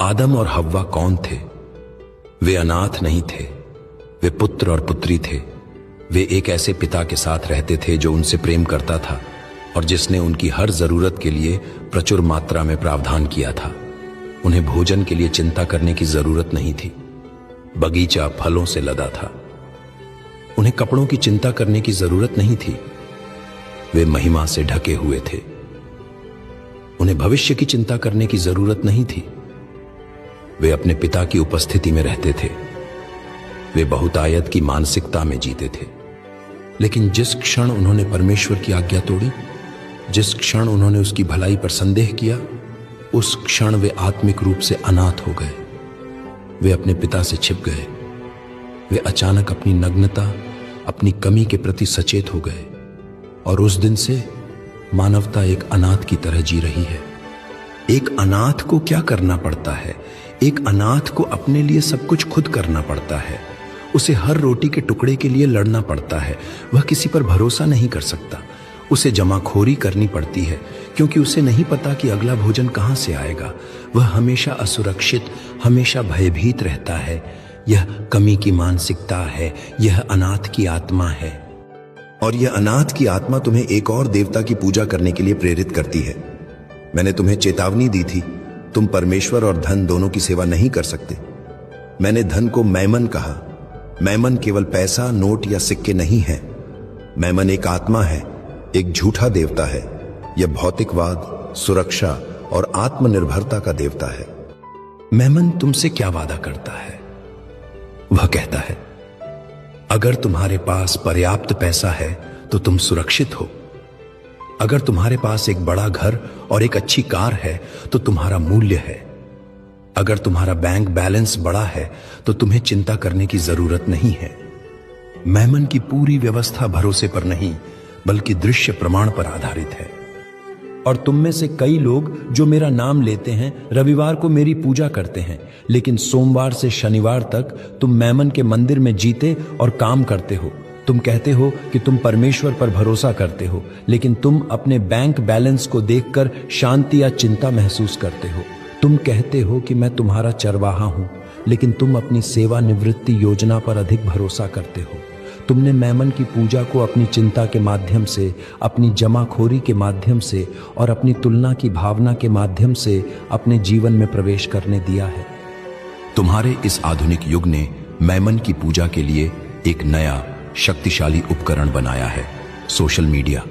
आदम और हव्वा कौन थे? वे अनाथ नहीं थे, वे पुत्र और पुत्री थे। वे एक ऐसे पिता के साथ रहते थे जो उनसे प्रेम करता था और जिसने उनकी हर जरूरत के लिए प्रचुर मात्रा में प्रावधान किया था। उन्हें भोजन के लिए चिंता करने की जरूरत नहीं थी। बगीचा फलों से लदा था। उन्हें कपड़ों की चिंता करने की जरूरत नहीं थी। वे महिमा से ढके हुए थे। उन्हें भविष्य की चिंता करने की जरूरत नहीं थी। वे अपने पिता की उपस्थिति में रहते थे। वे बहुतायत की मानसिकता में जीते थे। लेकिन जिस क्षण उन्होंने परमेश्वर की आज्ञा तोड़ी, जिस क्षण उन्होंने उसकी भलाई पर संदेह किया, उस क्षण वे आत्मिक रूप से अनाथ हो गए। वे अपने पिता से छिप गए। वे अचानक अपनी नग्नता, अपनी कमी के प्रति सचेत हो गए और उस दिन से मानवता एक अनाथ की तरह जी रही है। एक अनाथ को क्या करना पड़ता है? एक अनाथ को अपने लिए सब कुछ खुद करना पड़ता है। उसे हर रोटी के टुकड़े के लिए लड़ना पड़ता है। वह किसी पर भरोसा नहीं कर सकता। उसे जमाखोरी करनी पड़ती है क्योंकि उसे नहीं पता कि अगला भोजन कहां से आएगा। वह हमेशा असुरक्षित, हमेशा भयभीत रहता है। यह कमी की मानसिकता है। यह अनाथ की आत्मा है। और यह अनाथ की आत्मा तुम्हें एक और देवता की पूजा करने के लिए प्रेरित करती है। मैंने तुम्हें चेतावनी दी थी, तुम परमेश्वर और धन दोनों की सेवा नहीं कर सकते। मैंने धन को मैमन कहा। मैमन केवल पैसा, नोट या सिक्के नहीं है। मैमन एक आत्मा है, एक झूठा देवता है। यह भौतिकवाद, सुरक्षा और आत्मनिर्भरता का देवता है। मैमन तुमसे क्या वादा करता है? वह कहता है, अगर तुम्हारे पास पर्याप्त पैसा है तो तुम सुरक्षित हो। अगर तुम्हारे पास एक बड़ा घर और एक अच्छी कार है तो तुम्हारा मूल्य है। अगर तुम्हारा बैंक बैलेंस बड़ा है तो तुम्हें चिंता करने की जरूरत नहीं है। मैमन की पूरी व्यवस्था भरोसे पर नहीं बल्कि दृश्य प्रमाण पर आधारित है। और तुम में से कई लोग जो मेरा नाम लेते हैं रविवार को मेरी पूजा करते हैं, लेकिन सोमवार से शनिवार तक तुम मैमन के मंदिर में जीते और काम करते हो। तुम कहते हो कि तुम परमेश्वर पर भरोसा करते हो, लेकिन तुम अपने बैंक बैलेंस को देखकर शांति या चिंता महसूस करते हो। तुम कहते हो कि मैं तुम्हारा चरवाहा हूं, लेकिन तुम अपनी सेवानिवृत्ति योजना पर अधिक भरोसा करते हो। तुमने मैमन की पूजा को अपनी चिंता के माध्यम से, अपनी जमाखोरी के माध्यम से और अपनी तुलना की भावना के माध्यम से अपने जीवन में प्रवेश करने दिया है। तुम्हारे इस आधुनिक युग ने मैमन की पूजा के लिए एक नया शक्तिशाली उपकरण बनाया है, सोशल मीडिया।